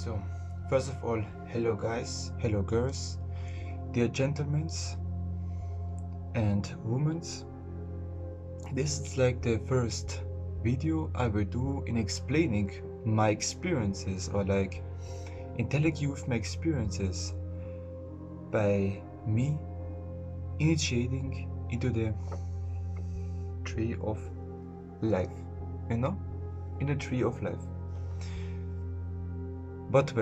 So, first of all, hello guys, hello girls, dear gentlemen and women. This is like the first video I will do in explaining my experiences, or like in telling you my experiences by me initiating into the tree of life, in the tree of life. But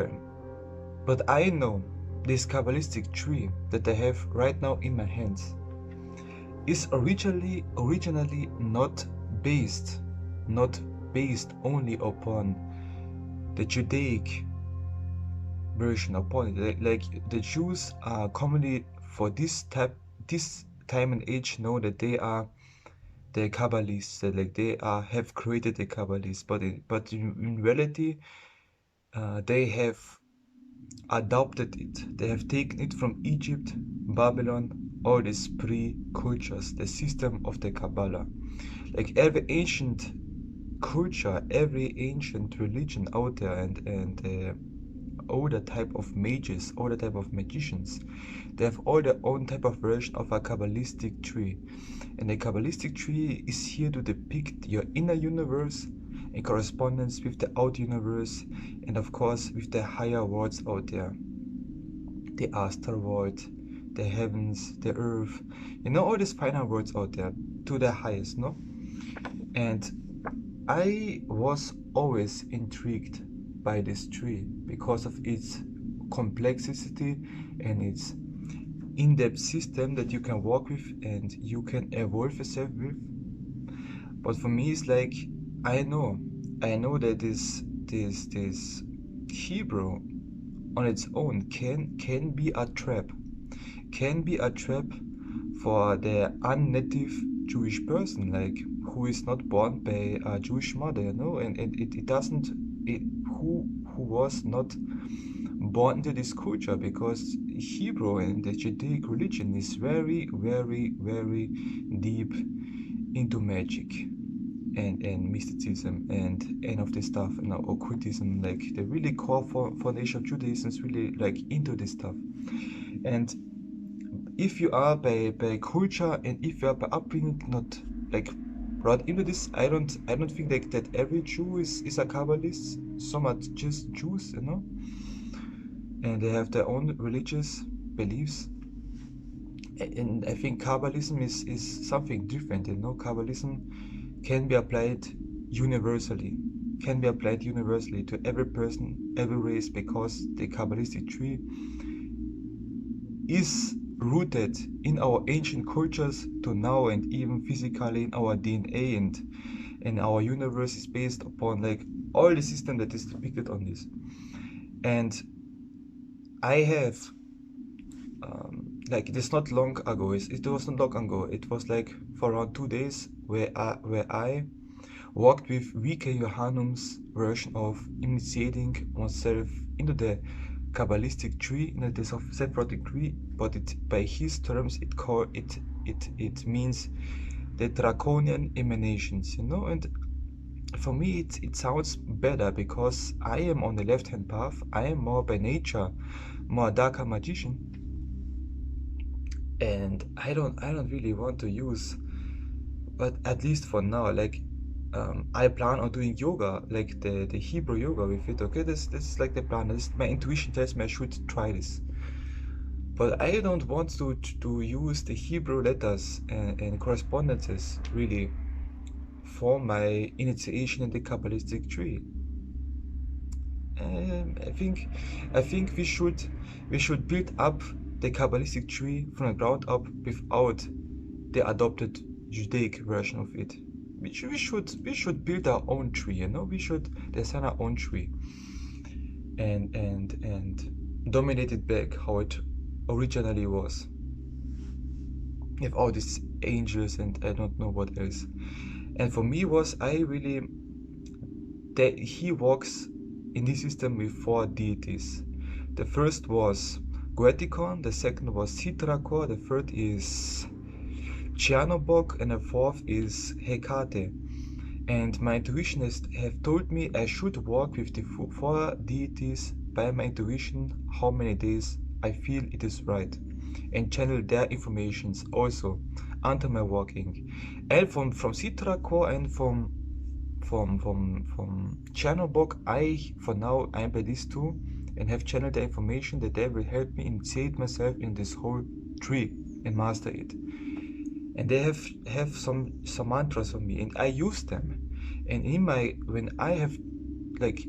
I know this Kabbalistic tree that I have right now in my hands is originally not based only upon the Judaic version upon it. Like the Jews are commonly for this time and age know that they are the Kabbalists, that like they have created the Kabbalists, but in reality they have adopted it. They have taken it from Egypt, Babylon, all these pre-cultures, the system of the Kabbalah. Like every ancient culture, every ancient religion out there, and all the type of mages, all the type of magicians, they have all their own type of version of a Kabbalistic tree. And the Kabbalistic tree is here to depict your inner universe in correspondence with the outer universe, and of course with the higher worlds out there, the astral world, the heavens, the earth, all these final worlds out there to the highest, no? And I was always intrigued by this tree because of its complexity and its in-depth system that you can work with and you can evolve yourself with. But for me, it's like I know that this Hebrew on its own can be a trap, for the unnative Jewish person, like who is not born by a Jewish mother, and it doesn't, who was not born into this culture, because Hebrew and the Judaic religion is very, very, very deep into magic and mysticism and of this stuff, occultism. Like the really core foundation of Judaism is really like into this stuff. And if you are by culture, and if you are by upbringing not like brought into this, I don't think like that every Jew is a Kabbalist. Some are just Jews, and they have their own religious beliefs. And I think Kabbalism is something different, Kabbalism can be applied universally, to every person, every race, because the Kabbalistic tree is rooted in our ancient cultures to now, and even physically in our DNA, and our universe is based upon like all the system that is depicted on this. And I have like it was not long ago, it was like for around 2 days where I worked with V.K. Johanum's version of initiating oneself into the Kabbalistic tree, the self-erotic tree, but by his terms it means the Drakonian Emenations, and for me it sounds better, because I am on the left-hand path. I am more by nature, more a darker magician, and I don't really want to use, but at least for now, like I plan on doing yoga, like the Hebrew yoga with it. Okay, this is like the plan. My intuition tells me I should try this, but I don't want to use the Hebrew letters and correspondences really for my initiation in the Kabbalistic tree. I think we should build up the Kabbalistic tree from the ground up without the adopted Judaic version of it. We should build our own tree, we should design our own tree and dominate it back how it originally was, with all these angels and I don't know what else. And for me was that he works in this system with 4 deities. The first was Goetikon, the second was Sitrakor, the third is Chianobok, and the fourth is Hecate. And my intuitionists have told me I should work with the 4 deities by my intuition how many days I feel it is right, and channel their informations also under my walking. And from Citra and from Chernobog, for now I'm by these two and have channeled the information that they will help me initiate myself in this whole tree and master it. And they have some mantras for me, and I use them. And when I have, like,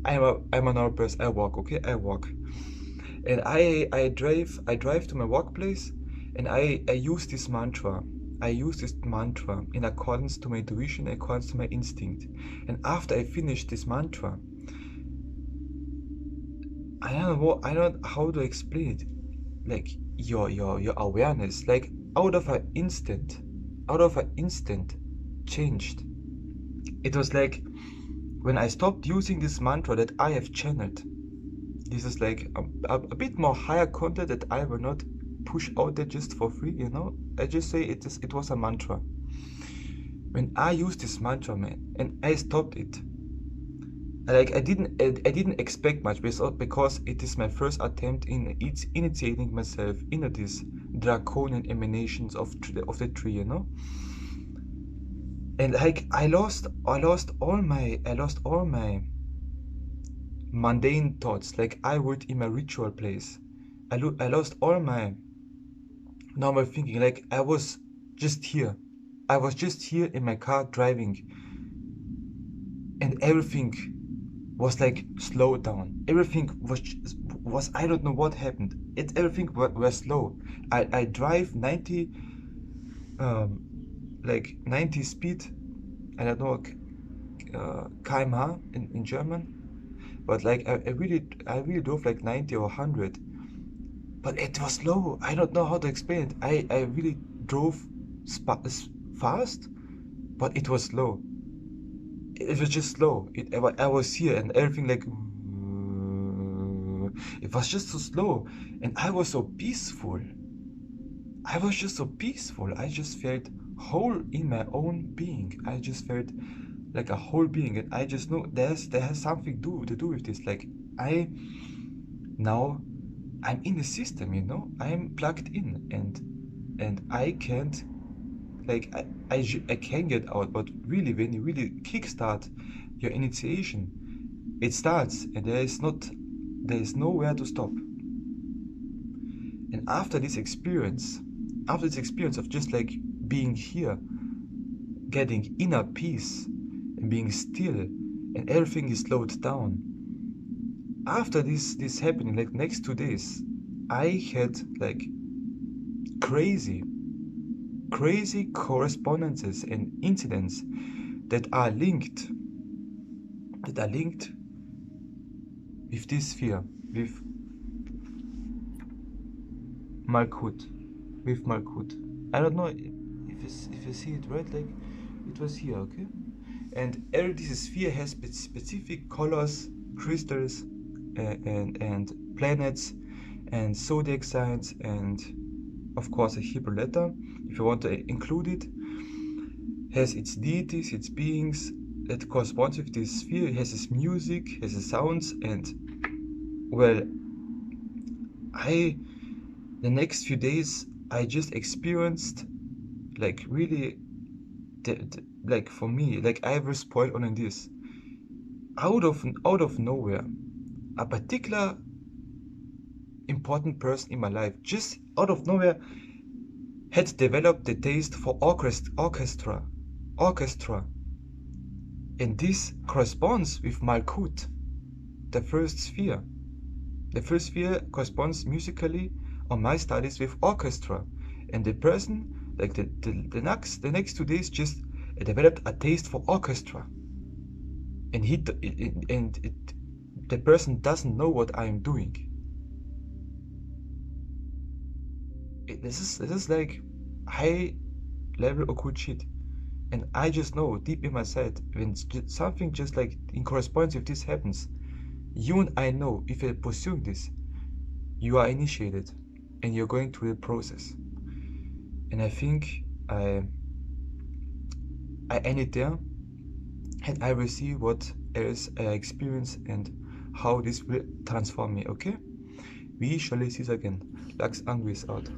I'm a normal person. I walk, okay, I walk, and I drive to my workplace, and I use this mantra. I use this mantra in accordance to my intuition, in accordance to my instinct. And after I finish this mantra, I don't know how to explain it. Like your awareness, like out of an instant, changed. It was like when I stopped using this mantra that I have channeled. This is like a bit more higher content that I will not push out there just for free, you know. I just say it was a mantra. When I used this mantra, man, and I stopped it, like I didn't expect much because it is my first attempt in initiating myself into this Drakonian Emanations of the tree, you know. And like I lost all my mundane thoughts, like I would in my ritual place. I lost all my normal thinking, like I was just here in my car driving, and everything was like slowed down. Everything was I don't know what happened. Everything was slow. I drive 90 like 90 speed, I don't know, km/h in German, but like I really drove like 90 or 100, but it was slow. I don't know how to explain it. I really drove fast, but it was slow. It was just slow. I was here and everything like it was just so slow, and I was so peaceful. I was just so peaceful. I just felt whole in my own being. I just felt like a whole being, and I just know there has something to do with this. Like now I'm in the system, you know. I'm plugged in, and I can't, like I can get out. But really, when you really kickstart your initiation, it starts, and there is nowhere to stop. And after this experience of just like being here, getting inner peace and being still, and everything is slowed down. After this happening, like next 2 days, I had like crazy correspondences and incidents that are linked with this sphere, with ᛚLUX. I don't know if you see it right, like it was here, okay? And every this sphere has specific colors, crystals, and planets, and zodiac signs, and of course a Hebrew letter, if you want to include it. Has its deities, its beings that corresponds with this sphere. It has its music, has its sounds, and well, the next few days I just experienced like really like for me, like I was spoiled on this out of nowhere. A particular important person in my life just out of nowhere had developed the taste for orchestra, and this corresponds with ᛚLUX, the first sphere. The first sphere corresponds musically on my studies with orchestra, and the person, like the next 2 days, just developed a taste for orchestra, and the person doesn't know what I'm doing. This is like high level occult shit, and I just know deep in my side when something just like in correspondence with this happens, you and I know if you're pursuing this, you are initiated and you're going through the process. And I think I end it there, and I will see what else I experience and how this will transform me. Okay, we shall see again. ᛚNAGA is out.